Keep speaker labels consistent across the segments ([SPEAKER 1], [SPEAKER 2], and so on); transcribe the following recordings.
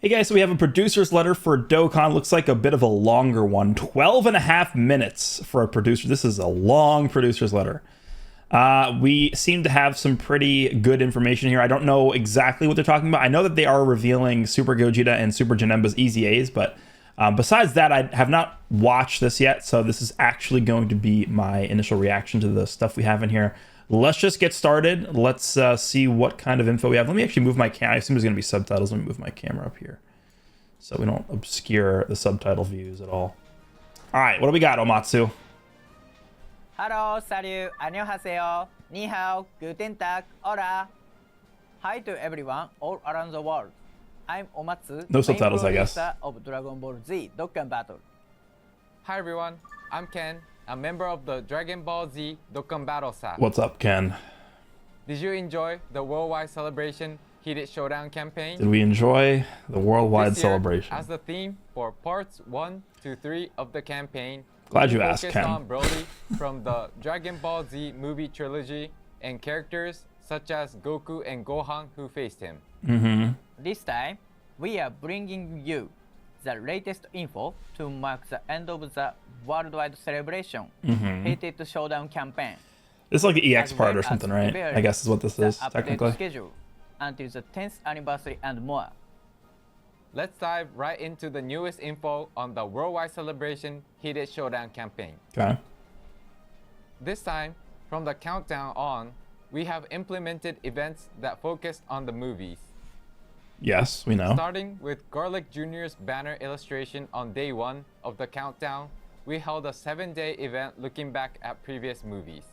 [SPEAKER 1] Hey guys, so we have a producer's letter for Dokkan. Looks like a bit of a longer one. 12 and a half minutes for a producer. This is a long producer's letter. We seem to have some pretty good information here. I don't know exactly what they're talking about. I know that they are revealing Super Gogeta and Super JANEMBA's EZAs, but besides that, I have not watched this yet. So this is actually going to be my initial reaction to the stuff we have in here. Let's just get started. Let's see what kind of info we have. Let me actually move my camera. I assume there's going to be subtitles. Let me move my camera up here so we don't obscure the subtitle views at all. All right, what do we got, Omatsu?
[SPEAKER 2] Hello, salut, 안녕하세요, ni hao, guten tag, hola. Hi to everyone all around the world. I'm Omatsu,
[SPEAKER 1] no subtitles, I guess.
[SPEAKER 2] Of Dragon Ball Z Dokkan Battle.
[SPEAKER 3] Hi everyone, I'm Ken, a member of the Dragon Ball Z Dokkan Battle staff.
[SPEAKER 1] What's up, Ken?
[SPEAKER 3] Did you enjoy the worldwide celebration Heated Showdown campaign?
[SPEAKER 1] Did we enjoy the worldwide
[SPEAKER 3] this year,
[SPEAKER 1] celebration?
[SPEAKER 3] As the theme for parts 1 to 3 of the campaign,
[SPEAKER 1] Glad you asked, Ken.
[SPEAKER 3] on Broly from the Dragon Ball Z movie trilogy and characters such as Goku and Gohan who faced him.
[SPEAKER 2] This time, we are bringing you the latest info to mark the end of the worldwide celebration Heated Showdown campaign.
[SPEAKER 1] This is like the EX
[SPEAKER 2] as
[SPEAKER 1] part
[SPEAKER 2] well
[SPEAKER 1] or something,
[SPEAKER 2] as
[SPEAKER 1] right?
[SPEAKER 2] preparing
[SPEAKER 1] I guess is what this
[SPEAKER 2] the
[SPEAKER 1] is,
[SPEAKER 2] update
[SPEAKER 1] technically.
[SPEAKER 2] schedule until the 10th anniversary and more.
[SPEAKER 3] Let's dive right into the newest info on the worldwide celebration Heated Showdown campaign.
[SPEAKER 1] Okay.
[SPEAKER 3] This time, from the countdown on, we have implemented events that focused on the movies.
[SPEAKER 1] Yes, we know.
[SPEAKER 3] Starting with Garlic Jr.'s banner illustration on day 1 of the countdown, we held a 7-day event looking back at previous movies.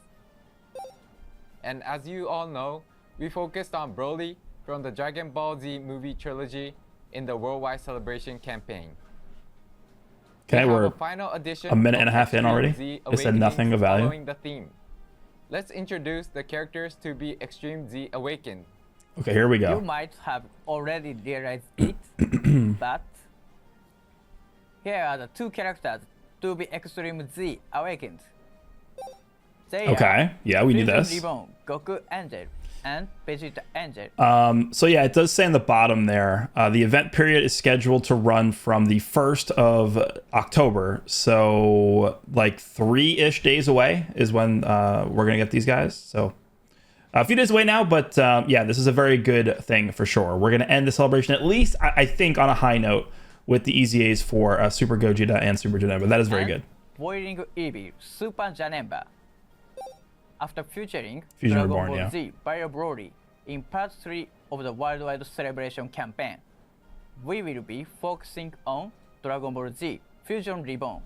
[SPEAKER 3] And as you all know, we focused on Broly from the Dragon Ball Z movie trilogy in the Worldwide Celebration campaign.
[SPEAKER 1] Okay,
[SPEAKER 3] We have
[SPEAKER 1] we're
[SPEAKER 3] a final edition
[SPEAKER 1] a minute and a
[SPEAKER 3] of
[SPEAKER 1] half in
[SPEAKER 3] Extreme
[SPEAKER 1] already.
[SPEAKER 3] Z
[SPEAKER 1] They said nothing of
[SPEAKER 3] Awakenings
[SPEAKER 1] value.
[SPEAKER 3] following the theme. Let's introduce the characters to be Extreme Z Awakened.
[SPEAKER 1] Okay, here we
[SPEAKER 2] You
[SPEAKER 1] go.
[SPEAKER 2] might have already realized it, but here are the two characters to be Extreme Z Awakened. They
[SPEAKER 1] Okay,
[SPEAKER 2] are
[SPEAKER 1] yeah, we knew
[SPEAKER 2] Fusion
[SPEAKER 1] this.
[SPEAKER 2] Reborn, Goku Angel, and Vegeta Angel.
[SPEAKER 1] So yeah, it does say in the bottom there, the event period is scheduled to run from the 1st of October. So like 3-ish days away is when we're going to get these guys. So a few days away now, but yeah, this is a very good thing for sure. We're going to end the celebration, at least, I think, on a high note with the EZAs for Super Gogeta and Super JANEMBA. That is very good.
[SPEAKER 2] Boiling Evil, Super JANEMBA. After featuring
[SPEAKER 1] Fusion
[SPEAKER 2] Dragon
[SPEAKER 1] Reborn,
[SPEAKER 2] Ball
[SPEAKER 1] yeah.
[SPEAKER 2] Z Bio Broly in part 3 of the Worldwide Celebration campaign, we will be focusing on Dragon Ball Z Fusion Reborn,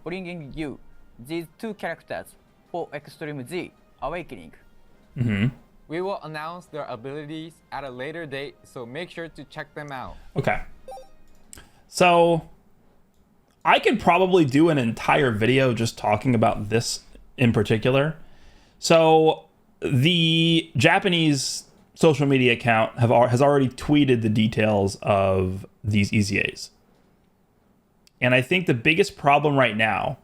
[SPEAKER 2] bringing you these two characters for Extreme Z Awakening.
[SPEAKER 3] We will announce their abilities at a later date, so make sure to check them out.
[SPEAKER 1] Okay. So I could probably do an entire video just talking about this in particular. So the Japanese social media account has already tweeted the details of these EZAs. And I think the biggest problem right now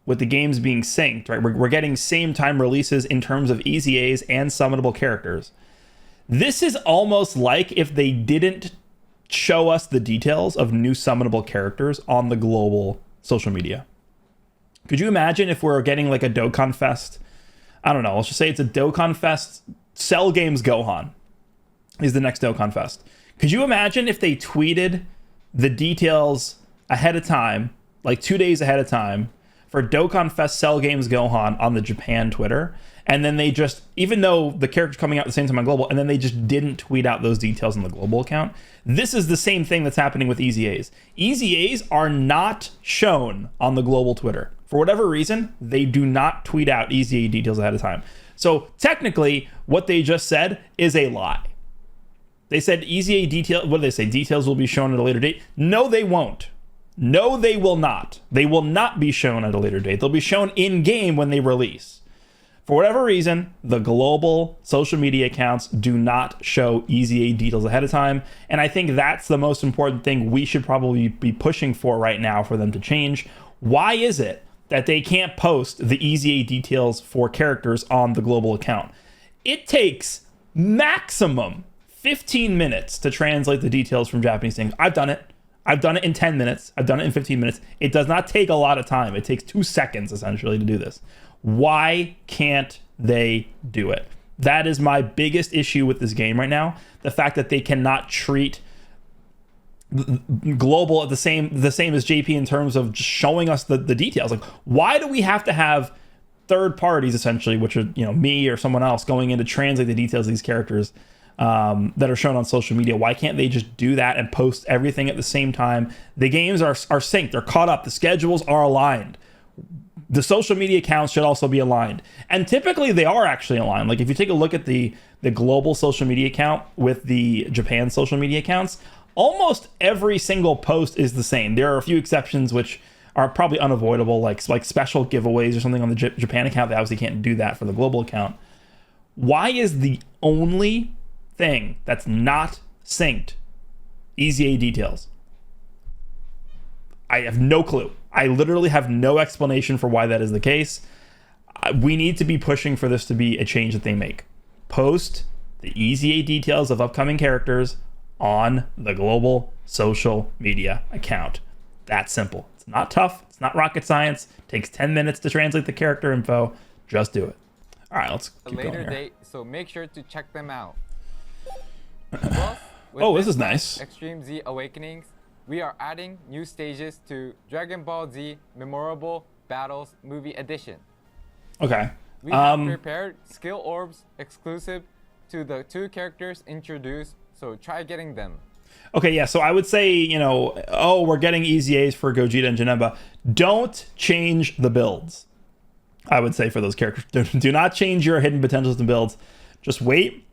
[SPEAKER 1] with the games being synced, right? We're getting same time releases in terms of EZAs and summonable characters. This is almost like if they didn't show us the details of new summonable characters on the global social media. Could you imagine if we're getting like a Dokkan Fest? I don't know, let's just say it's a Dokkan Fest. Cell Games Gohan is the next Dokkan Fest. Could you imagine if they tweeted the details ahead of time, like 2 days ahead of time, for Dokkan Fest Cell Games Gohan on the Japan Twitter, and then they just, even though the character's coming out at the same time on global, and then they just didn't tweet out those details on the global account? This is the same thing that's happening with EZAs. EZAs are not shown on the global Twitter. For whatever reason, they do not tweet out EZA details ahead of time. So technically, what they just said is a lie. They said EZA detail, what did they say? Details will be shown at a later date. No, they won't. No, they will not. They will not be shown at a later date. They'll be shown in-game when they release. For whatever reason, the global social media accounts do not show EZA details ahead of time. And I think that's the most important thing we should probably be pushing for right now for them to change. Why is it that they can't post the EZA details for characters on the global account? It takes maximum 15 minutes to translate the details from Japanese things. I've done it. I've done it in 10 minutes. I've done it in 15 minutes. It does not take a lot of time. It takes 2 seconds, essentially, to do this. Why can't they do it? That is my biggest issue with this game right now. The fact that they cannot treat global the same as JP in terms of just showing us the details. Like, why do we have to have third parties, essentially, which are, me or someone else, going in to translate the details of these characters that are shown on social media? Why can't they just do that and post everything at the same time? The games are synced. They're caught up. The schedules are aligned. The social media accounts should also be aligned. And typically they are actually aligned. Like, if you take a look at the global social media account with the Japan social media accounts, almost every single post is the same. There are a few exceptions which are probably unavoidable, like special giveaways or something on the Japan account. They obviously can't do that for the global account. Why is the only thing that's not synced EZA details? I have no clue. I literally have no explanation for why that is the case. We need to be pushing for this to be a change that they make. Post the EZA details of upcoming characters on the global social media account. That simple. It's not tough. It's not rocket science. It takes 10 minutes to translate the character info. Just do it. All right, let's keep going here.
[SPEAKER 3] Later date, so make sure to check them out. Plus,
[SPEAKER 1] oh, this is nice.
[SPEAKER 3] Extreme Z Awakenings, we are adding new stages to Dragon Ball Z Memorable Battles Movie Edition.
[SPEAKER 1] Okay.
[SPEAKER 3] We have prepared skill orbs exclusive to the 2 characters introduced, so try getting them.
[SPEAKER 1] Okay, yeah, so I would say, we're getting EZAs for Gogeta and JANEMBA. Don't change the builds, I would say, for those characters. Do not change your hidden potentials and builds. Just wait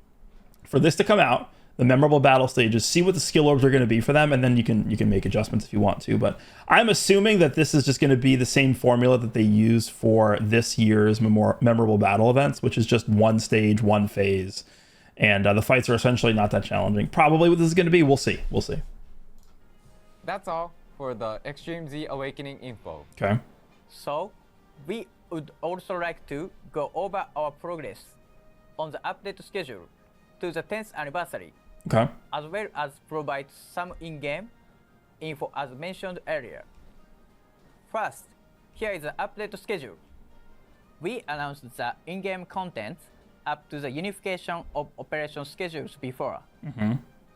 [SPEAKER 1] for this to come out, the memorable battle stages, see what the skill orbs are going to be for them, and then you can make adjustments if you want to. But I'm assuming that this is just going to be the same formula that they use for this year's memorable battle events, which is just one stage, one phase. And the fights are essentially not that challenging. Probably what this is going to be. We'll see. We'll see.
[SPEAKER 3] That's all for the Extreme Z Awakening info.
[SPEAKER 1] Okay.
[SPEAKER 2] So, we would also like to go over our progress on the update schedule to the 10th anniversary,
[SPEAKER 1] Okay.
[SPEAKER 2] as well as provide some in-game info as mentioned earlier. First, here is the update schedule. We announced the in-game content up to the unification of operation schedules before.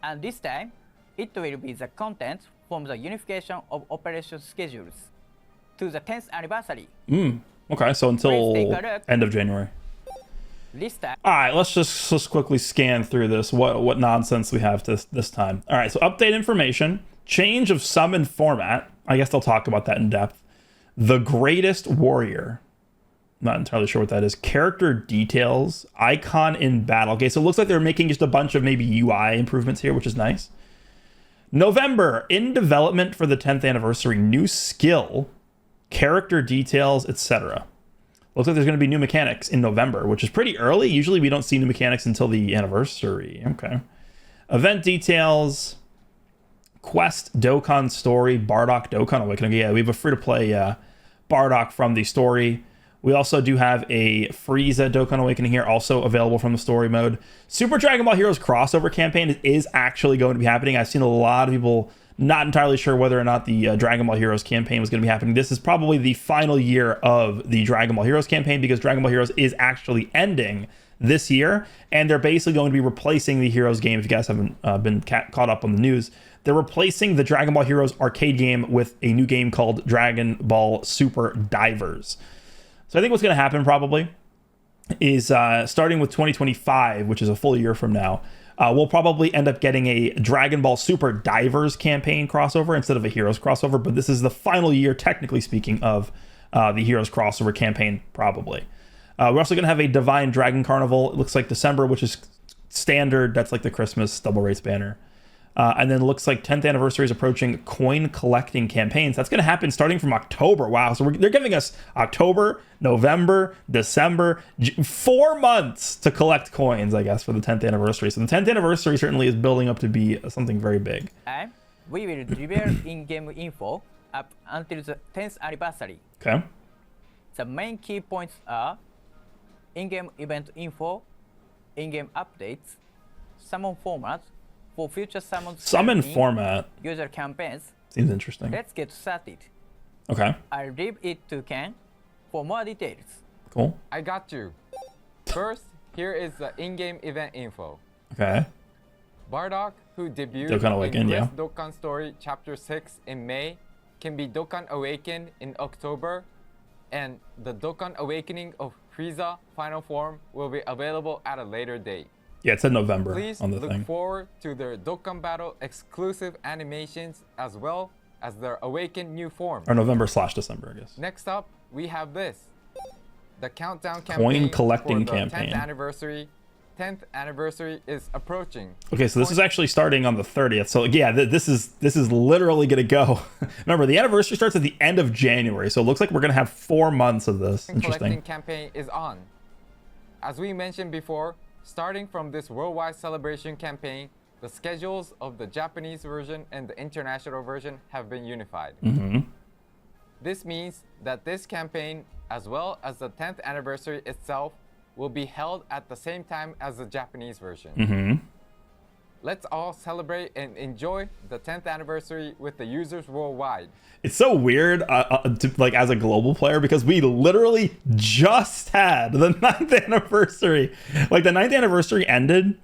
[SPEAKER 2] And this time, it will be the content from the unification of operation schedules to the 10th anniversary.
[SPEAKER 1] Okay, so until
[SPEAKER 2] Please take a look.
[SPEAKER 1] end of January.
[SPEAKER 2] This time,
[SPEAKER 1] All right, let's just quickly scan through this. What nonsense we have this time. All right, so update information, change of summon format. I guess they'll talk about that in depth. The Greatest Warrior. Not entirely sure what that is. Character details, icon in battle. Okay, so it looks like they're making just a bunch of maybe UI improvements here, which is nice. November, in development for the 10th anniversary, new skill, character details, etc. Looks like there's going to be new mechanics in November, which is pretty early. Usually we don't see new mechanics until the anniversary. Okay. Event details, quest, Dokkan story, Bardock, Dokkan Awakening. Yeah, we have a free-to-play Bardock from the story. We also do have a Frieza Dokkan Awakening here, also available from the story mode. Super Dragon Ball Heroes crossover campaign is actually going to be happening. I've seen a lot of people not entirely sure whether or not the Dragon Ball Heroes campaign was going to be happening. This is probably the final year of the Dragon Ball Heroes campaign because Dragon Ball Heroes is actually ending this year, and they're basically going to be replacing the Heroes game. If you guys haven't been caught up on the news, they're replacing the Dragon Ball Heroes arcade game with a new game called Dragon Ball Super Divers. So I think what's going to happen probably is starting with 2025, which is a full year from now, we'll probably end up getting a Dragon Ball Super Divers campaign crossover instead of a Heroes crossover. But this is the final year, technically speaking, of the Heroes crossover campaign, probably. We're also going to have a Divine Dragon Carnival. It looks like December, which is standard. That's like the Christmas double race banner. And then it looks like 10th anniversary is approaching coin collecting campaigns. That's going to happen starting from October. Wow. So they're giving us October, November, December, 4 months to collect coins, I guess, for the 10th anniversary. So the 10th anniversary certainly is building up to be something very big.
[SPEAKER 2] and we will reveal in-game info up until the 10th anniversary.
[SPEAKER 1] Okay.
[SPEAKER 2] The main key points are in-game event info, in-game updates, summon format for future summons.
[SPEAKER 1] Summon
[SPEAKER 2] campaign
[SPEAKER 1] format
[SPEAKER 2] user campaigns.
[SPEAKER 1] seems interesting.
[SPEAKER 2] Let's get started.
[SPEAKER 1] Okay,
[SPEAKER 2] I'll leave it to Ken for more details.
[SPEAKER 1] cool.
[SPEAKER 3] I got you. First, here is the in-game event info.
[SPEAKER 1] Okay,
[SPEAKER 3] Bardock, who debuted
[SPEAKER 1] Dokkan Awaken,
[SPEAKER 3] in
[SPEAKER 1] yeah.
[SPEAKER 3] Quest Dokkan Story Chapter 6 in May, can be Dokkan Awakened in October, and the Dokkan Awakening of Frieza Final Form will be available at a later date.
[SPEAKER 1] yeah, it said November
[SPEAKER 3] Please
[SPEAKER 1] on the
[SPEAKER 3] look
[SPEAKER 1] thing.
[SPEAKER 3] forward to their Dokkan Battle exclusive animations as well as their Awakened new form.
[SPEAKER 1] Or November/December, I guess.
[SPEAKER 3] Next up, we have this. The countdown
[SPEAKER 1] Coin
[SPEAKER 3] campaign
[SPEAKER 1] collecting
[SPEAKER 3] for the
[SPEAKER 1] campaign.
[SPEAKER 3] 10th anniversary. 10th anniversary is approaching.
[SPEAKER 1] Okay, so this is actually starting on the 30th. So yeah, this is literally gonna go. Remember, the anniversary starts at the end of January, so it looks like we're gonna have 4 months of this.
[SPEAKER 3] Collecting
[SPEAKER 1] Interesting.
[SPEAKER 3] campaign is on. As we mentioned before, starting from this worldwide celebration campaign, the schedules of the Japanese version and the international version have been unified. This means that this campaign, as well as the 10th anniversary itself, will be held at the same time as the Japanese version. Let's all celebrate and enjoy the 10th anniversary with the users worldwide.
[SPEAKER 1] It's so weird, like as a global player, because we literally just had the 9th anniversary. Like the 9th anniversary ended.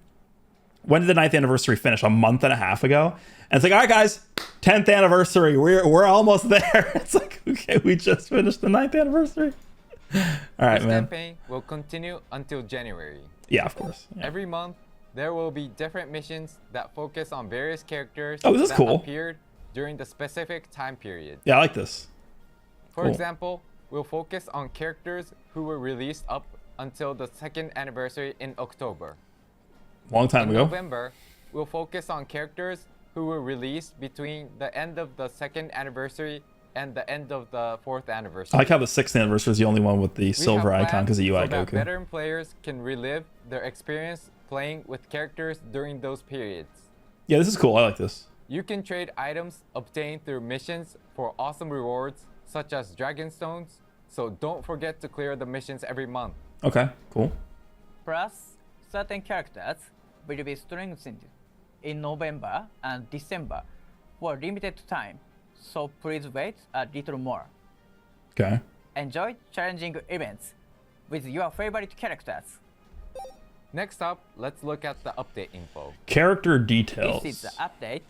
[SPEAKER 1] When did the 9th anniversary finish? A month and a half ago. And it's like, all right, guys, 10th anniversary. We're almost there. It's like, okay, we just finished the 9th anniversary. All right,
[SPEAKER 3] This
[SPEAKER 1] man.
[SPEAKER 3] campaign will continue until January.
[SPEAKER 1] Yeah, of course. Yeah.
[SPEAKER 3] Every month, there will be different missions that focus on various characters
[SPEAKER 1] Oh, this is
[SPEAKER 3] that
[SPEAKER 1] cool.
[SPEAKER 3] appeared during the specific time period.
[SPEAKER 1] Yeah, I like this.
[SPEAKER 3] For
[SPEAKER 1] Cool.
[SPEAKER 3] example, we'll focus on characters who were released up until the 2nd anniversary in October.
[SPEAKER 1] Long time
[SPEAKER 3] In
[SPEAKER 1] ago.
[SPEAKER 3] November, we'll focus on characters who were released between the end of the 2nd anniversary and the end of the 4th anniversary.
[SPEAKER 1] I like how the 6th anniversary is the only one with the
[SPEAKER 3] We
[SPEAKER 1] silver
[SPEAKER 3] have
[SPEAKER 1] icon
[SPEAKER 3] planned
[SPEAKER 1] because of UI
[SPEAKER 3] so that
[SPEAKER 1] Goku.
[SPEAKER 3] veteran players can relive their experience playing with characters during those periods.
[SPEAKER 1] Yeah, this is cool. I like this.
[SPEAKER 3] You can trade items obtained through missions for awesome rewards such as Dragon Stones, so don't forget to clear the missions every month.
[SPEAKER 1] Okay, cool.
[SPEAKER 2] Plus, certain characters will be strengthened in November and December for a limited time, so please wait a little more.
[SPEAKER 1] Okay.
[SPEAKER 2] Enjoy challenging events with your favorite characters.
[SPEAKER 3] Next up, let's look at the update info.
[SPEAKER 1] Character details.
[SPEAKER 2] This is the update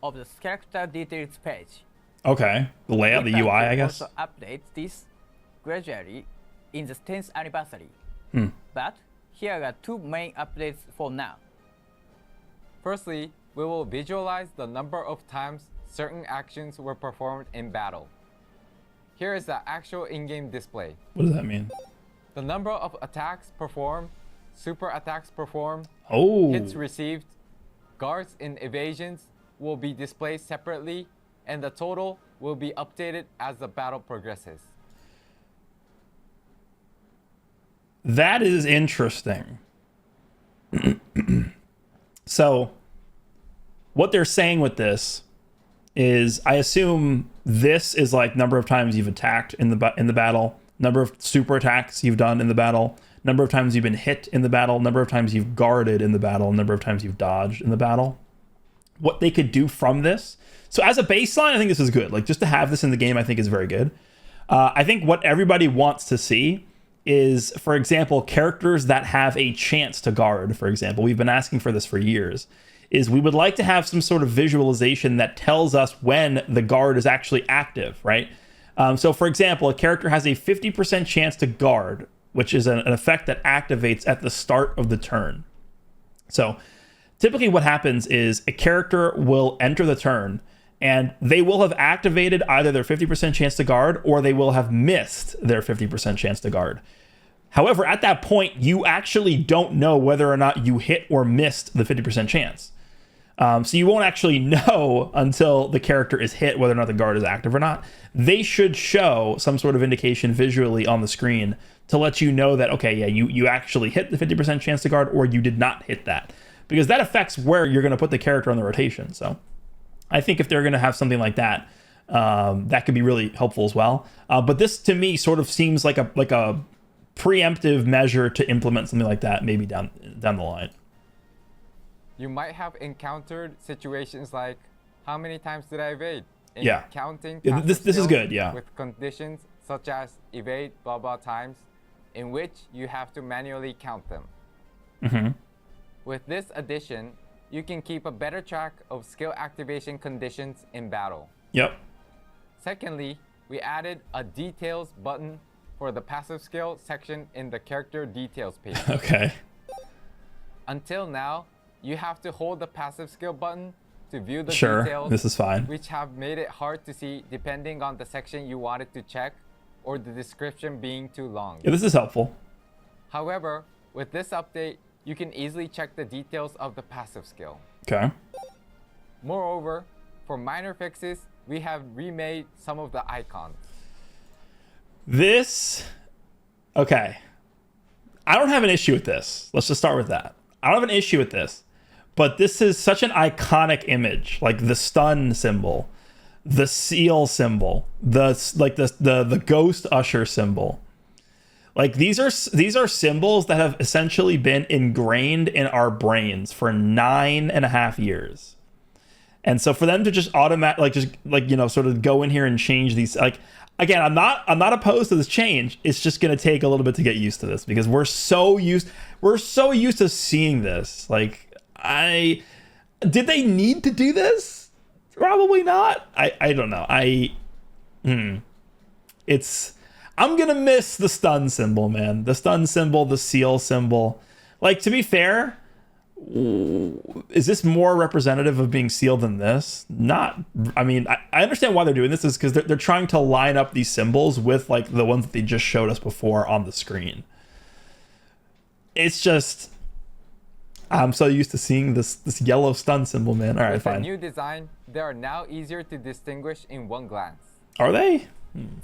[SPEAKER 2] of the character details page.
[SPEAKER 1] Okay. The layout, the
[SPEAKER 2] We plan
[SPEAKER 1] UI,
[SPEAKER 2] to
[SPEAKER 1] I guess.
[SPEAKER 2] also update this gradually in the 10th anniversary.
[SPEAKER 1] Hmm.
[SPEAKER 2] But here are 2 main updates for now.
[SPEAKER 3] Firstly, we will visualize the number of times certain actions were performed in battle. Here is the actual in-game display.
[SPEAKER 1] What does that mean?
[SPEAKER 3] The number of attacks performed, super attacks performed,
[SPEAKER 1] Oh.
[SPEAKER 3] hits received, guards and evasions will be displayed separately, and the total will be updated as the battle progresses.
[SPEAKER 1] That is interesting. So, what they're saying with this is, I assume this is like number of times you've attacked in the battle, number of super attacks you've done in the battle, number of times you've been hit in the battle, number of times you've guarded in the battle, number of times you've dodged in the battle. What they could do from this. So as a baseline, I think this is good. Like just to have this in the game, I think is very good. I think what everybody wants to see is, for example, characters that have a chance to guard, for example. We've been asking for this for years. Is we would like to have some sort of visualization that tells us when the guard is actually active, right? So for example, a character has a 50% chance to guard, which is an effect that activates at the start of the turn. So typically what happens is a character will enter the turn and they will have activated either their 50% chance to guard or they will have missed their 50% chance to guard. However, at that point, you actually don't know whether or not you hit or missed the 50% chance. So you won't actually know until the character is hit whether or not the guard is active or not. They should show some sort of indication visually on the screen to let you know that, okay, yeah, you actually hit the 50% chance to guard or you did not hit that. Because that affects where you're going to put the character on the rotation. So I think if they're going to have something like that, that could be really helpful as well. But this to me sort of seems like a preemptive measure to implement something like that maybe down the line.
[SPEAKER 3] You might have encountered situations like, how many times did I evade? In
[SPEAKER 1] Yeah.
[SPEAKER 3] counting
[SPEAKER 1] Yeah,
[SPEAKER 3] passive
[SPEAKER 1] this is
[SPEAKER 3] skills
[SPEAKER 1] good, yeah.
[SPEAKER 3] with conditions such as evade blah blah times, in which you have to manually count them.
[SPEAKER 1] Mm-hmm.
[SPEAKER 3] With this addition, you can keep a better track of skill activation conditions in battle.
[SPEAKER 1] Yep.
[SPEAKER 3] Secondly, we added a details button for the passive skill section in the character details page.
[SPEAKER 1] Okay.
[SPEAKER 3] Until now, you have to hold the passive skill button to view the
[SPEAKER 1] Sure,
[SPEAKER 3] details,
[SPEAKER 1] this is fine.
[SPEAKER 3] which have made it hard to see depending on the section you wanted to check or the description being too long.
[SPEAKER 1] Yeah, this is helpful.
[SPEAKER 3] However, with this update, you can easily check the details of the passive skill.
[SPEAKER 1] Okay.
[SPEAKER 3] Moreover, for minor fixes, we have remade some of the icons.
[SPEAKER 1] This, okay. I don't have an issue with this. Let's just start with that. I don't have an issue with this, but this is such an iconic image, like the stun symbol, the seal symbol, the ghost usher symbol. Like these are symbols that have essentially been ingrained in our brains for 9.5 years. And so for them to just sort of go in here and change these, like, again, I'm not opposed to this change. It's just going to take a little bit to get used to this because we're so used to seeing this. Like, did they need to do this? Probably not. I don't know. I'm going to miss the stun symbol, man. The stun symbol, the seal symbol. Like, to be fair, is this more representative of being sealed than this? Not. I mean, I understand why they're doing this is because they're trying to line up these symbols with like the ones that they just showed us before on the screen. It's just, I'm so used to seeing this yellow stun symbol, man. All right,
[SPEAKER 3] With the
[SPEAKER 1] fine.
[SPEAKER 3] new design, they are now easier to distinguish in one glance.
[SPEAKER 1] Are they?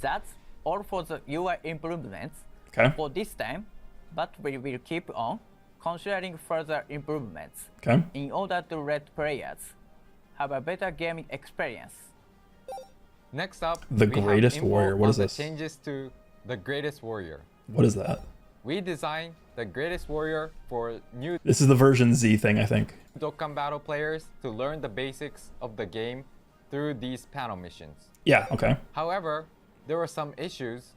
[SPEAKER 2] That's all for the UI improvements
[SPEAKER 1] Okay.
[SPEAKER 2] for this time, but we will keep on considering further improvements
[SPEAKER 1] Okay.
[SPEAKER 2] in order to let players have a better gaming experience.
[SPEAKER 3] Next up,
[SPEAKER 1] The
[SPEAKER 3] we have
[SPEAKER 1] Greatest
[SPEAKER 3] info
[SPEAKER 1] Warrior. What
[SPEAKER 3] on
[SPEAKER 1] is
[SPEAKER 3] the
[SPEAKER 1] this?
[SPEAKER 3] changes to the Greatest Warrior.
[SPEAKER 1] What is that?
[SPEAKER 3] We designed the Greatest Warrior for new
[SPEAKER 1] This is the version Z thing, I think.
[SPEAKER 3] Dokkan Battle players to learn the basics of the game through these panel missions.
[SPEAKER 1] Yeah. Okay.
[SPEAKER 3] However, there were some issues,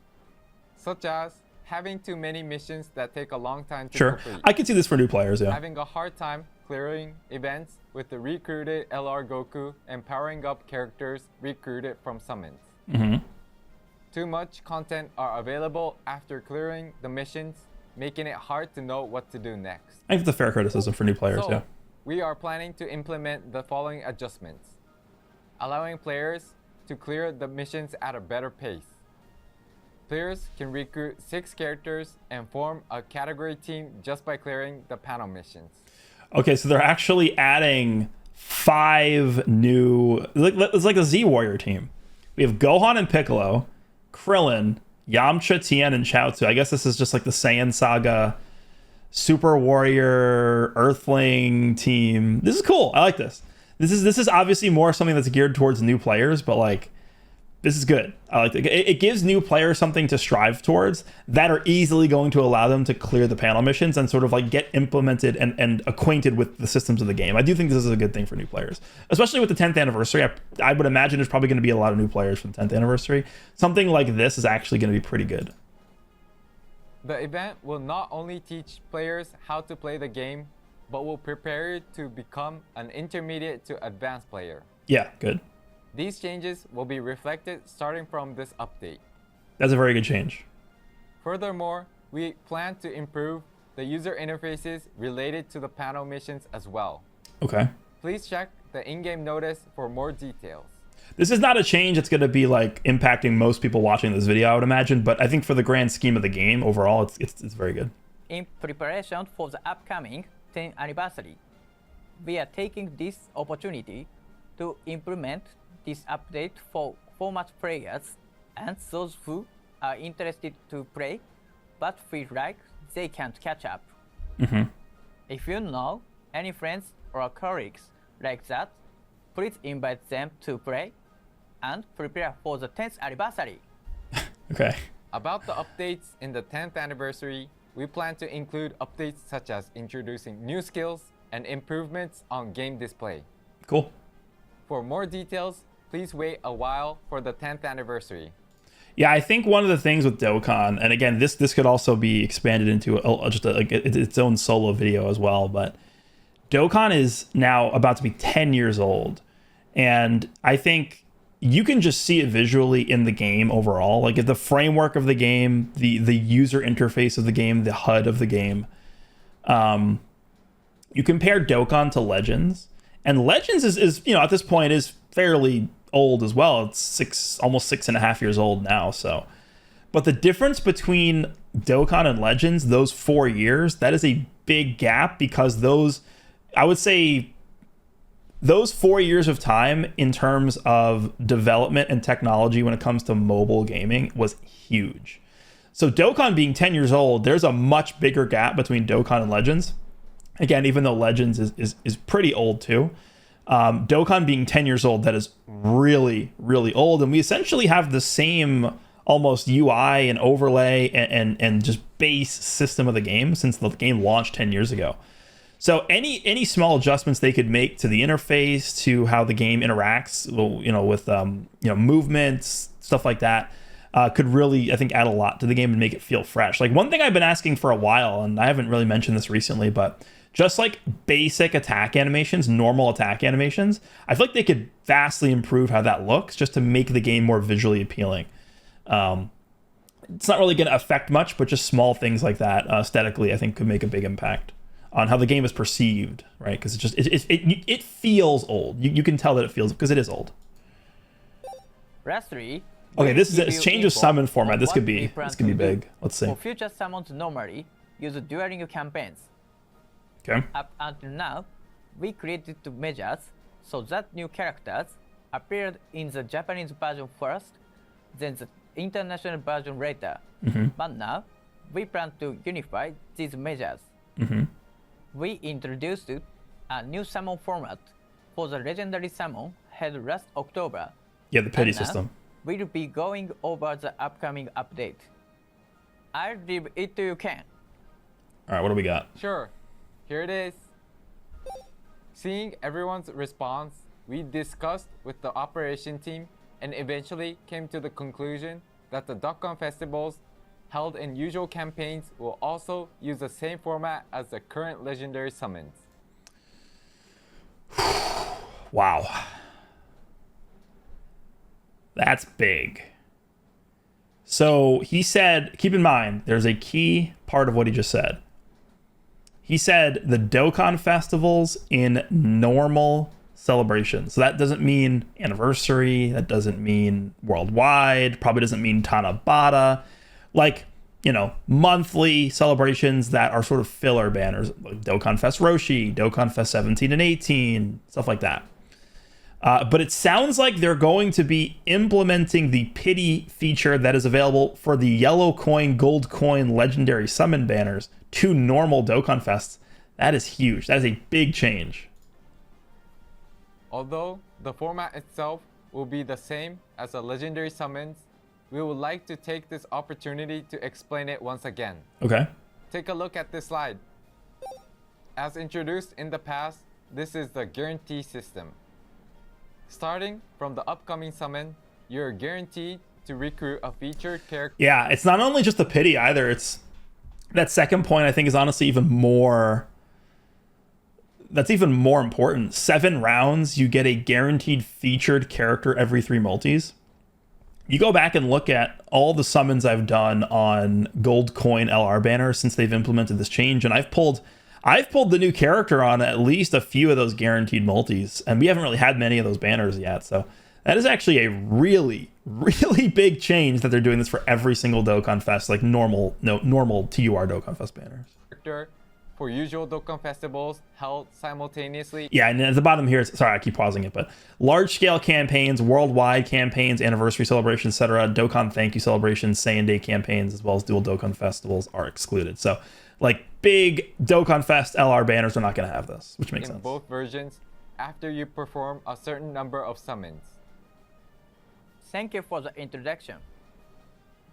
[SPEAKER 3] such as having too many missions that take a long time to
[SPEAKER 1] Sure.
[SPEAKER 3] complete.
[SPEAKER 1] I can see this for new players. Yeah.
[SPEAKER 3] Having a hard time clearing events with the recruited LR Goku and powering up characters recruited from summons.
[SPEAKER 1] Mm-hmm.
[SPEAKER 3] Too much content are available after clearing the missions, making it hard to know what to do next.
[SPEAKER 1] I think it's a fair criticism for new players.
[SPEAKER 3] So,
[SPEAKER 1] Yeah.
[SPEAKER 3] we are planning to implement the following adjustments, allowing players to clear the missions at a better pace. Players can recruit 6 characters and form a category team just by clearing the panel missions.
[SPEAKER 1] Okay, so they're actually adding 5 new. It's like a Z Warrior team. We have Gohan and Piccolo, Krillin, Yamcha, Tien, and Chaozu. I guess this is just like the Saiyan Saga Super Warrior Earthling team. This is cool. I like this. This is obviously more something that's geared towards new players, but like this is good. I like it. It gives new players something to strive towards that are easily going to allow them to clear the panel missions and sort of like get implemented and acquainted with the systems of the game. I do think this is a good thing for new players, especially with the 10th anniversary. I would imagine there's probably going to be a lot of new players for the 10th anniversary. Something like this is actually going to be pretty good.
[SPEAKER 3] The event will not only teach players how to play the game, but will prepare you to become an intermediate to advanced player.
[SPEAKER 1] Yeah, good.
[SPEAKER 3] These changes will be reflected starting from this update.
[SPEAKER 1] That's a very good change.
[SPEAKER 3] Furthermore, we plan to improve the user interfaces related to the panel missions as well.
[SPEAKER 1] Okay.
[SPEAKER 3] Please check the in-game notice for more details.
[SPEAKER 1] This is not a change that's going to be like impacting most people watching this video, I would imagine, but I think for the grand scheme of the game overall, it's very good.
[SPEAKER 2] In preparation for the upcoming 10th anniversary, we are taking this opportunity to implement this update for format players and those who are interested to play but feel like they can't catch up.
[SPEAKER 1] Mm-hmm.
[SPEAKER 2] If you know any friends or colleagues like that, please invite them to play and prepare for the 10th anniversary.
[SPEAKER 1] Okay.
[SPEAKER 3] About the updates in the 10th anniversary, we plan to include updates such as introducing new skills and improvements on game display.
[SPEAKER 1] Cool.
[SPEAKER 3] For more details, please wait a while for the 10th anniversary.
[SPEAKER 1] Yeah, I think one of the things with Dokkan, and again, this could also be expanded into its own solo video as well, but Dokkan is now about to be 10 years old, and I think you can just see it visually in the game overall. Like the framework of the game, the user interface of the game, the HUD of the game. You compare Dokkan to Legends, and Legends is at this point is fairly old as well. It's almost 6.5 years old now. So, but the difference between Dokkan and Legends, those 4 years, that is a big gap, because I would say those 4 years of time in terms of development and technology when it comes to mobile gaming was huge. So Dokkan being 10 years old, there's a much bigger gap between Dokkan and Legends. Again, even though Legends is pretty old too. Dokkan being 10 years old, that is really, really old. And we essentially have the same almost UI and overlay and just base system of the game since the game launched 10 years ago. So any small adjustments they could make to the interface, to how the game interacts, with movements, stuff like that, could really, I think, add a lot to the game and make it feel fresh. Like one thing I've been asking for a while, and I haven't really mentioned this recently, but just like basic attack animations, normal attack animations, I feel like they could vastly improve how that looks just to make the game more visually appealing. It's not really going to affect much, but just small things like that aesthetically, I think, could make a big impact on how the game is perceived, right? Because it feels old. You can tell that it feels, because it is old.
[SPEAKER 2] Lastly,
[SPEAKER 1] Okay, this is a change of
[SPEAKER 2] info
[SPEAKER 1] summon format.
[SPEAKER 2] on
[SPEAKER 1] This
[SPEAKER 2] what
[SPEAKER 1] could
[SPEAKER 2] we
[SPEAKER 1] be
[SPEAKER 2] plan to do
[SPEAKER 1] big. Let's see.
[SPEAKER 2] For future summons normally used during campaigns.
[SPEAKER 1] Okay.
[SPEAKER 2] Up until now, we created two measures so that new characters appeared in the Japanese version first, then the international version later. But now, we plan to unify these measures. We introduced a new summon format for the legendary summon held last October.
[SPEAKER 1] Yeah, the pity
[SPEAKER 2] And now,
[SPEAKER 1] system.
[SPEAKER 2] we'll be going over the upcoming update. I'll leave it to you, Ken.
[SPEAKER 1] All right, what do we got?
[SPEAKER 3] Sure, here it is. Seeing everyone's response, we discussed with the operation team and eventually came to the conclusion that the Dokkan festivals held in usual campaigns will also use the same format as the current legendary summons.
[SPEAKER 1] Wow. That's big. So he said, keep in mind, there's a key part of what he just said. He said the Dokkan festivals in normal celebrations. So that doesn't mean anniversary. That doesn't mean worldwide. Probably doesn't mean Tanabata. Like, monthly celebrations that are sort of filler banners, like Dokkan Fest Roshi, Dokkan Fest 17 and 18, stuff like that. But it sounds like they're going to be implementing the pity feature that is available for the yellow coin, gold coin, legendary summon banners to normal Dokkan Fests. That is huge. That is a big change.
[SPEAKER 3] Although the format itself will be the same as the legendary summons, we would like to take this opportunity to explain it once again.
[SPEAKER 1] Okay.
[SPEAKER 3] Take a look at this slide. As introduced in the past, this is the guarantee system. Starting from the upcoming summon, you're guaranteed to recruit a featured character.
[SPEAKER 1] Yeah, it's not only just the pity either. It's that second point, I think, is honestly even more. That's even more important. 7 rounds, you get a guaranteed featured character every 3 multis. You go back and look at all the summons I've done on gold coin LR banners since they've implemented this change, and I've pulled the new character on at least a few of those guaranteed multis, and we haven't really had many of those banners yet. So that is actually a really, really big change that they're doing this for every single Dokkan Fest, like normal TUR Dokkan Fest banners.
[SPEAKER 3] For usual Dokkan festivals held simultaneously.
[SPEAKER 1] Yeah, and at the bottom here, sorry, I keep pausing it, but large-scale campaigns, worldwide campaigns, anniversary celebrations, etc., Dokkan Thank You celebrations, Saiyan Day campaigns, as well as dual Dokkan festivals are excluded. So, like, big Dokkan Fest LR banners are not going to have this, which makes sense.
[SPEAKER 3] In both versions, after you perform a certain number of summons.
[SPEAKER 2] Thank you for the introduction.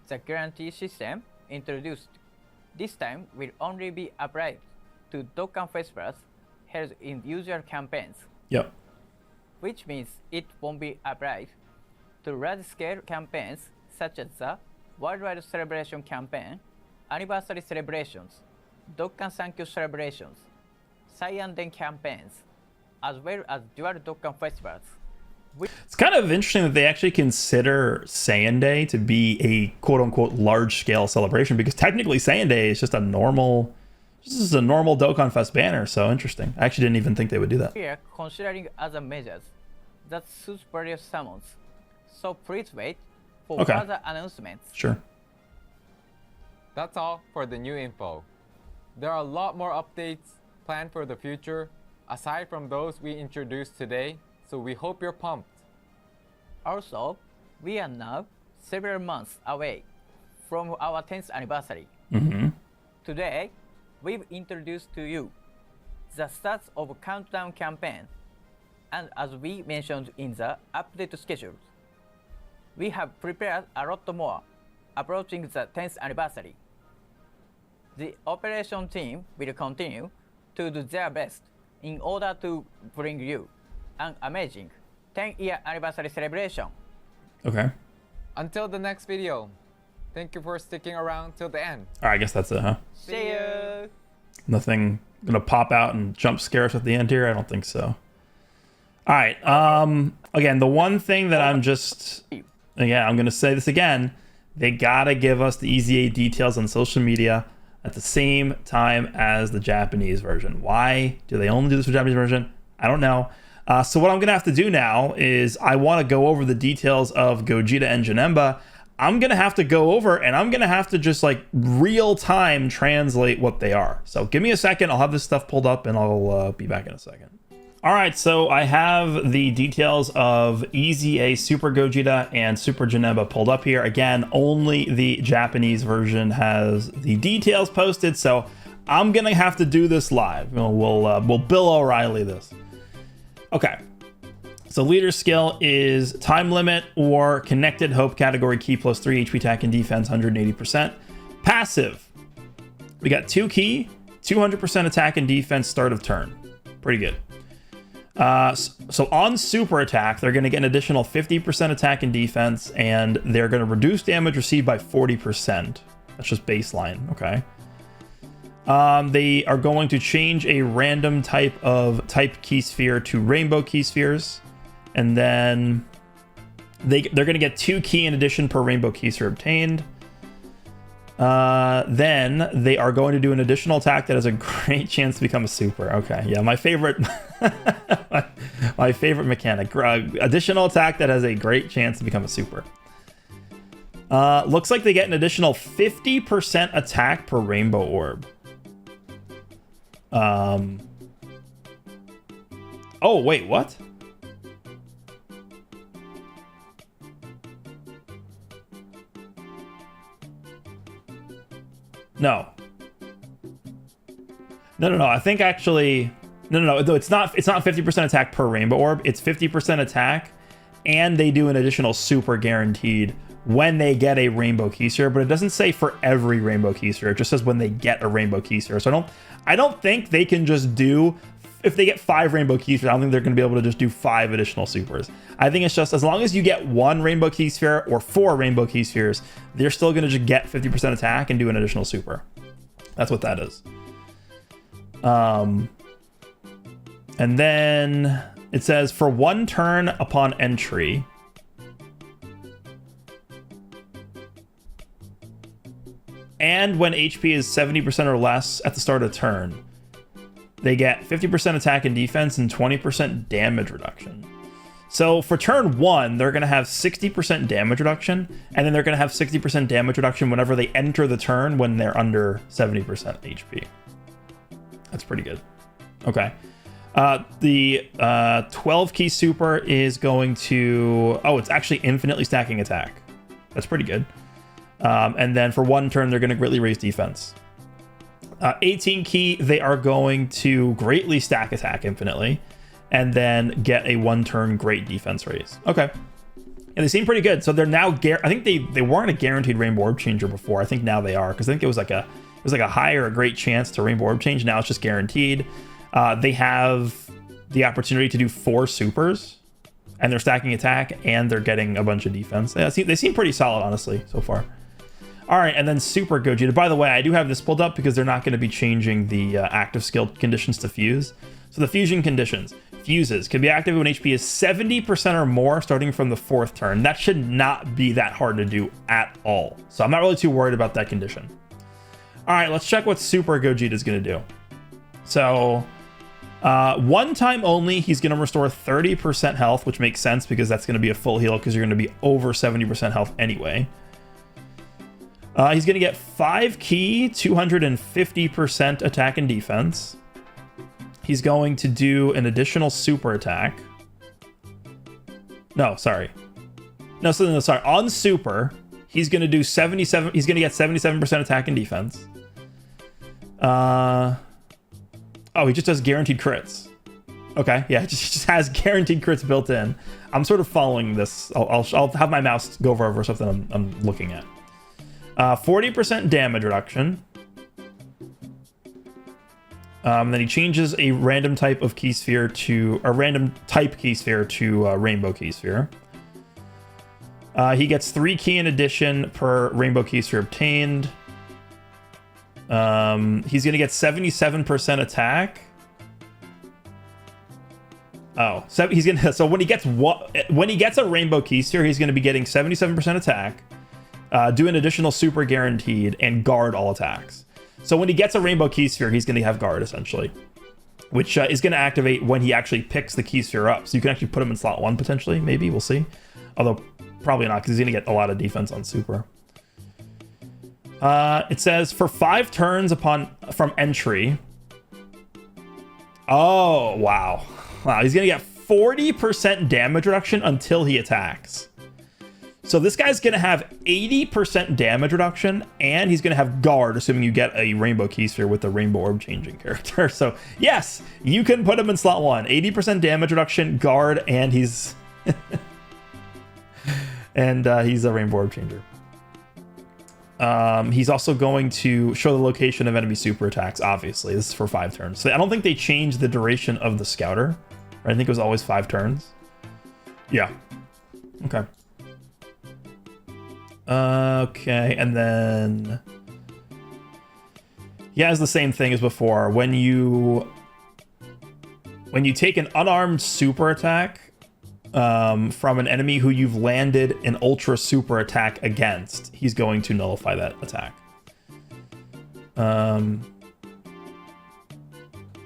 [SPEAKER 2] The guarantee system introduced this time will only be applied to Dokkan festivals held in usual campaigns,
[SPEAKER 1] Yep.
[SPEAKER 2] which means it won't be applied to large-scale campaigns such as the Worldwide Celebration Campaign, Anniversary Celebrations, Dokkan Thank You Celebrations, Saiyan Den campaigns, as well as dual Dokkan festivals.
[SPEAKER 1] It's kind of interesting that they actually consider Saiyan Day to be a quote-unquote large-scale celebration, because technically Saiyan Day is just a normal Dokkan Fest banner. So interesting. I actually didn't even think they would do that.
[SPEAKER 2] We are considering other measures that suit various summons, so please wait for further announcements.
[SPEAKER 1] Sure.
[SPEAKER 3] That's all for the new info. There are a lot more updates planned for the future, aside from those we introduced today, so we hope you're pumped.
[SPEAKER 2] Also, we are now several months away from our 10th anniversary. Today, we've introduced to you the starts of Countdown campaign, and as we mentioned in the update schedule, we have prepared a lot more approaching the 10th anniversary. The operation team will continue to do their best in order to bring you an amazing 10-year anniversary celebration.
[SPEAKER 1] Okay.
[SPEAKER 3] Until the next video, thank you for sticking around till the end.
[SPEAKER 1] All right, I guess that's it, huh?
[SPEAKER 2] See you!
[SPEAKER 1] Nothing gonna pop out and jump scare us at the end here? I don't think so. All right. Again, the one thing that I'm gonna say this again. They gotta give us the EZA details on social media at the same time as the Japanese version. Why do they only do this for the Japanese version? I don't know. So what I'm gonna have to do now is I want to go over the details of Gogeta and JANEMBA. I'm gonna have to go over and I'm gonna have to just like real time translate what they are. So give me a second. I'll have this stuff pulled up and I'll be back in a second. All right, so I have the details of EZA Super Gogeta and Super JANEMBA pulled up here. Again, only the Japanese version has the details posted, so I'm gonna have to do this live. We'll Bill O'Reilly this. Okay, so leader skill is time limit or connected hope category key plus 3 HP attack and defense 180%. Passive, we got 2 key, 200% attack and defense start of turn. Pretty good. So on super attack, they're going to get an additional 50% attack and defense, and they're going to reduce damage received by 40%. That's just baseline, okay? They are going to change a random type key sphere to rainbow key spheres, and then they're going to get 2 key in addition per rainbow key sphere obtained. Then they are going to do an additional attack that has a great chance to become a super. Okay, yeah, my favorite my favorite mechanic. Additional attack that has a great chance to become a super. Looks like they get an additional 50% attack per rainbow orb. Oh, wait, what? No. I think actually, no. It's not 50% attack per rainbow orb. It's 50% attack, and they do an additional super guaranteed when they get a rainbow key sphere. But it doesn't say for every rainbow key sphere. It just says when they get a rainbow key sphere. So I don't think they can just do. If they get 5 rainbow key spheres, I don't think they're going to be able to just do 5 additional supers. I think it's just as long as you get 1 rainbow key sphere or 4 rainbow key spheres, they're still going to just get 50% attack and do an additional super. That's what that is. And then it says for 1 turn upon entry, and when HP is 70% or less at the start of turn, they get 50% attack and defense and 20% damage reduction. So for turn 1, they're going to have 60% damage reduction, and then they're going to have 60% damage reduction whenever they enter the turn when they're under 70% HP. That's pretty good. Okay. The 12 key super is going to... Oh, it's actually infinitely stacking attack. That's pretty good. And then for 1 turn, they're going to greatly raise defense. 18 key, they are going to greatly stack attack infinitely, and then get a 1 turn great defense raise. Okay. And they seem pretty good. So they're now, I think they weren't a guaranteed rainbow orb changer before. I think now they are, because I think it was like a high or a great chance to rainbow orb change. Now it's just guaranteed. they have the opportunity to do 4 supers, and they're stacking attack, and they're getting a bunch of defense. They seem pretty solid, honestly, so far. All right, and then Super Gogeta. By the way, I do have this pulled up because they're not going to be changing the active skill conditions to fuse. So the fusion conditions. Fuses can be active when HP is 70% or more starting from the 4th turn. That should not be that hard to do at all. So I'm not really too worried about that condition. All right, let's check what Super Gogeta is going to do. So one time only, he's going to restore 30% health, which makes sense because that's going to be a full heal because you're going to be over 70% health anyway. He's going to get 5 ki, 250% attack and defense. He's going to do an additional super attack. No, sorry. No, sorry. On super, he's going to do 77. He's going to get 77% attack and defense. Oh, he just does guaranteed crits. Okay, yeah, he just has guaranteed crits built in. I'm sort of following this. I'll have my mouse go over something I'm looking at. 40% damage reduction. Then he changes a random type of key sphere to a random type key sphere to rainbow key sphere. He gets 3 ki in addition per rainbow key sphere obtained. He's gonna get 77% attack. Oh, so he's gonna. So when he gets a rainbow key sphere, he's gonna be getting 77% attack, do an additional super guaranteed, and guard all attacks. So when he gets a rainbow key sphere, he's going to have guard essentially, which is going to activate when he actually picks the key sphere up. So you can actually put him in slot 1 potentially, maybe, we'll see. Although probably not because he's going to get a lot of defense on super. It says for 5 turns from entry. Oh, wow. Wow, he's going to get 40% damage reduction until he attacks. So this guy's going to have 80% damage reduction, and he's going to have guard, assuming you get a rainbow key sphere with the rainbow orb changing character. So yes, you can put him in slot 1. 80% damage reduction, guard, and he's he's a rainbow orb changer. He's also going to show the location of enemy super attacks. Obviously, this is for 5 turns. So I don't think they changed the duration of the scouter. Right? I think it was always 5 turns. Yeah. Okay. Okay, and then he has the same thing as before. When you take an unarmed super attack from an enemy who you've landed an ultra super attack against, he's going to nullify that attack.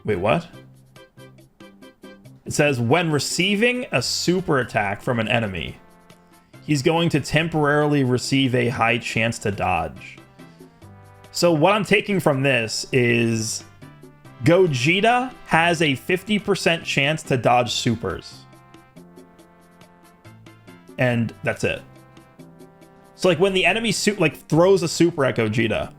[SPEAKER 1] Wait, what? It says when receiving a super attack from an enemy, he's going to temporarily receive a high chance to dodge. So what I'm taking from this is Gogeta has a 50% chance to dodge supers. And that's it. So like when the enemy throws a super at Gogeta,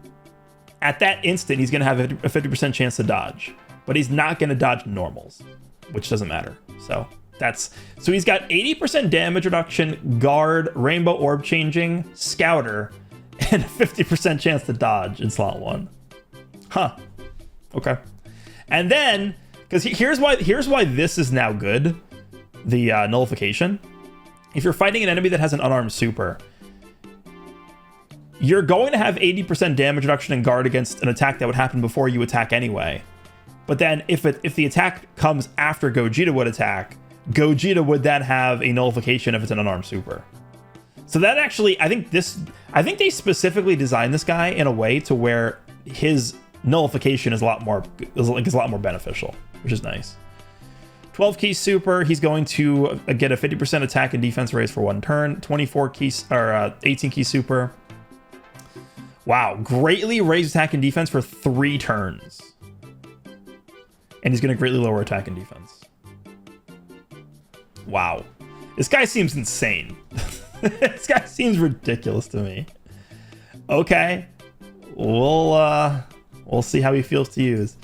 [SPEAKER 1] at that instant he's going to have a 50% chance to dodge. But he's not going to dodge normals, which doesn't matter. So he's got 80% damage reduction, guard, rainbow orb changing, scouter, and a 50% chance to dodge in slot 1. Huh. Okay. And then, because here's why this is now good, the nullification. If you're fighting an enemy that has an unarmed super, you're going to have 80% damage reduction and guard against an attack that would happen before you attack anyway. But then if the attack comes after Gogeta would attack, Gogeta would then have a nullification if it's an unarmed super. So that actually, I think they specifically designed this guy in a way to where his nullification is a lot more beneficial, which is nice. 12 key super, he's going to get a 50% attack and defense raise for 1 turn. 24 keys or 18 key super. Wow, greatly raise attack and defense for 3 turns. And he's going to greatly lower attack and defense. Wow. This guy seems insane. This guy seems ridiculous to me. Okay. We'll see how he feels to use.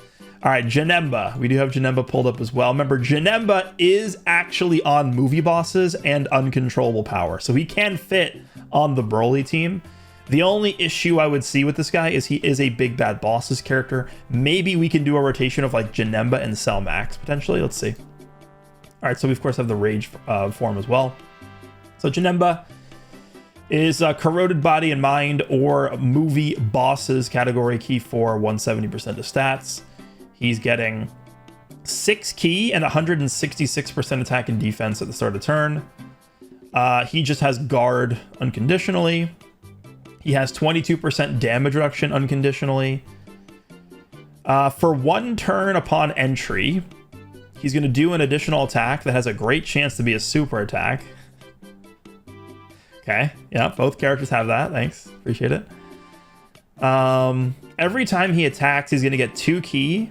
[SPEAKER 1] All right, JANEMBA. We do have JANEMBA pulled up as well. Remember, JANEMBA is actually on movie bosses and uncontrollable power. So he can fit on the Broly team. The only issue I would see with this guy is he is a big bad boss's character. Maybe we can do a rotation of like JANEMBA and Cell Max potentially. Let's see. All right, so we of course have the Rage form as well. So JANEMBA is Corroded Body and Mind or Movie Bosses category, key 4, 170% of stats. He's getting 6 key and 166% attack and defense at the start of the turn. He just has guard unconditionally. He has 22% damage reduction unconditionally. For 1 turn upon entry, he's going to do an additional attack that has a great chance to be a super attack. Okay, yeah, both characters have that. Thanks, appreciate it. Every time he attacks, he's going to get 2 key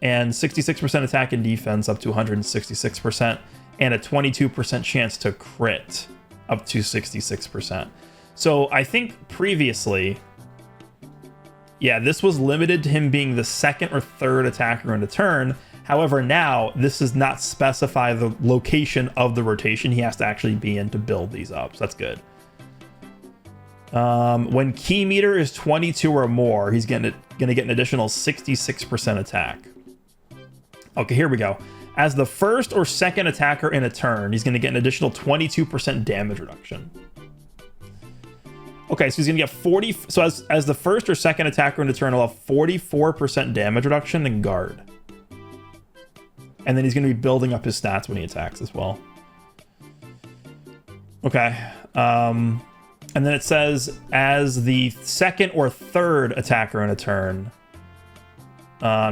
[SPEAKER 1] and 66% attack and defense up to 166%, and a 22% chance to crit up to 66%. So I think previously, yeah, this was limited to him being the 2nd or 3rd attacker in a turn. However, now this does not specify the location of the rotation he has to actually be in to build these up. So that's good. When key meter is 22 or more, he's gonna get an additional 66% attack. Okay, here we go. As the 1st or 2nd attacker in a turn, he's going to get an additional 22% damage reduction. Okay, so he's going to get 40. So as the 1st or 2nd attacker in a turn, he'll have 44% damage reduction and guard. And then he's going to be building up his stats when he attacks as well. Okay. And then it says as the 2nd or 3rd attacker in a turn,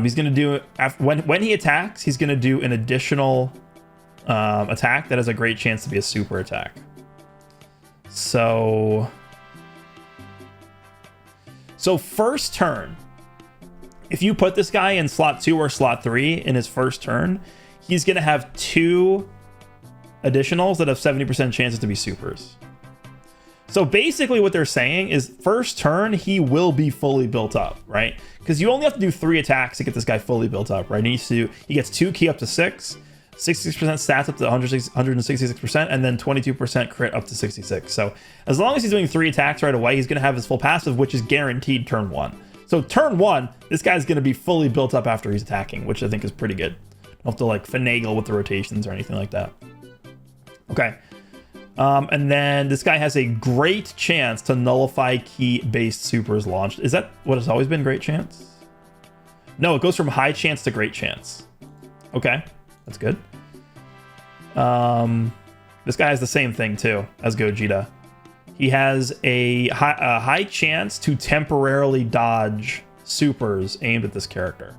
[SPEAKER 1] he's going to do, when he attacks, he's going to do an additional attack that has a great chance to be a super attack. So first turn, if you put this guy in slot 2 or slot 3 in his first turn, he's going to have 2 additionals that have 70% chances to be supers. So basically what they're saying is first turn, he will be fully built up, right? Because you only have to do 3 attacks to get this guy fully built up, right? He gets 2 key up to 6, 66% stats up to 166%, and then 22% crit up to 66. So as long as he's doing 3 attacks right away, he's going to have his full passive, which is guaranteed turn 1. So turn 1, this guy's going to be fully built up after he's attacking, which I think is pretty good. Don't have to like finagle with the rotations or anything like that. Okay. And then this guy has a great chance to nullify key-based supers launched. Is that what has always been great chance? No, it goes from high chance to great chance. Okay, that's good. This guy has the same thing too as Gogeta. He has a high chance to temporarily dodge supers aimed at this character.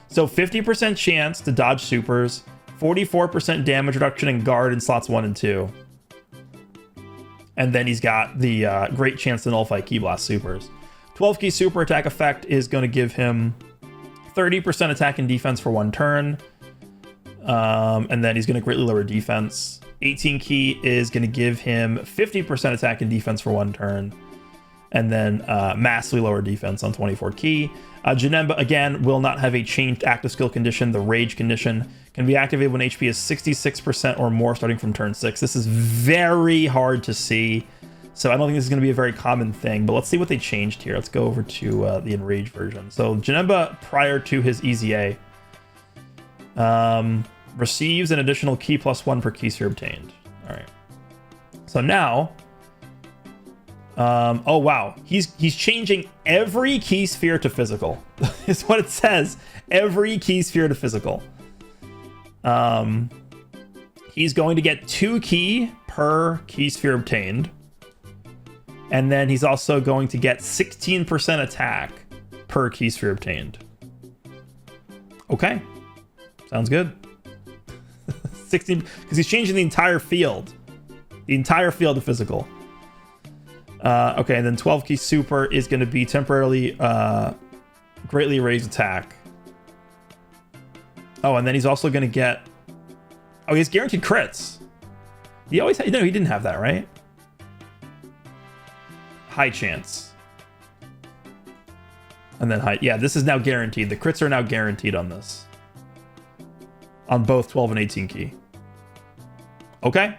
[SPEAKER 1] So 50% chance to dodge supers, 44% damage reduction and guard in slots 1 and 2. And then he's got the great chance to nullify Ki Blast supers. 12 key super attack effect is going to give him 30% attack and defense for 1 turn. And then he's going to greatly lower defense. 18 key is going to give him 50% attack and defense for 1 turn. And then massively lower defense on 24 key. JANEMBA, again, will not have a changed active skill condition. The Rage condition can be activated when HP is 66% or more starting from turn 6. This is very hard to see, so I don't think this is going to be a very common thing, but let's see what they changed here. Let's go over to the Enraged version. So JANEMBA, prior to his EZA, receives an additional key +1 per key sphere obtained. All right. So now... oh wow, he's changing every key sphere to physical. Is what it says. Every key sphere to physical. He's going to get 2 key per key sphere obtained, and then he's also going to get 16% attack per key sphere obtained. Okay, sounds good. 16 because he's changing the entire field to physical. Okay, and then 12 key super is going to be temporarily greatly raised attack. Oh, and then he's also going to get... Oh, he has guaranteed crits. He always had... No, he didn't have that, right? High chance. And then high... Yeah, this is now guaranteed. The crits are now guaranteed on this. On both 12 and 18 key. Okay.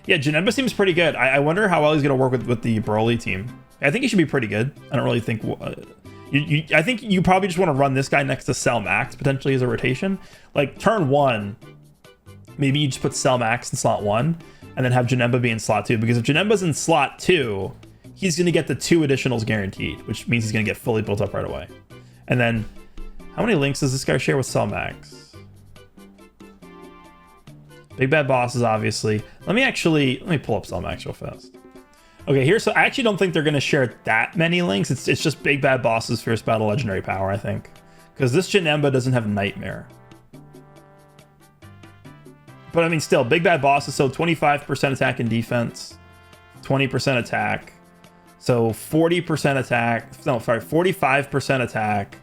[SPEAKER 1] Yeah, JANEMBA seems pretty good. I wonder how well he's going to work with the Broly team. I think he should be pretty good. I don't really think... I think you probably just want to run this guy next to Cell Max, potentially as a rotation. Like, turn 1, maybe you just put Cell Max in slot 1, and then have JANEMBA be in slot 2. Because if JANEMBA's in slot 2, he's going to get the 2 additionals guaranteed, which means he's going to get fully built up right away. And then, how many links does this guy share with Cell Max? Big Bad Bosses, obviously. Let me pull up Cell Max real fast. Okay, here, so I actually don't think they're going to share that many links. It's just Big Bad Bosses, Fierce Battle, Legendary Power, I think. Because this JANEMBA doesn't have Nightmare. But I mean, still, Big Bad Bosses, so 25% attack and defense, 20% attack. So 40% attack, no, sorry, 45% attack,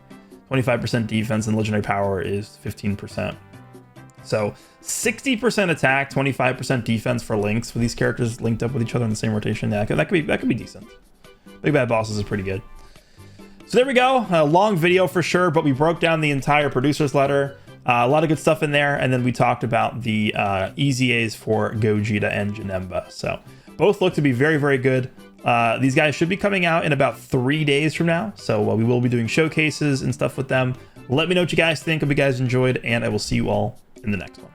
[SPEAKER 1] 25% defense, and Legendary Power is 15%. So 60% attack, 25% defense for links with these characters linked up with each other in the same rotation. Yeah, that could be decent. Big Bad Bosses is pretty good. So there we go. A long video for sure, but we broke down the entire producer's letter. A lot of good stuff in there, and then we talked about the EZAs for Gogeta and JANEMBA. So both look to be very, very good. These guys should be coming out in about 3 days from now. So we will be doing showcases and stuff with them. Let me know what you guys think. Hope you guys enjoyed, and I will see you all in the next one.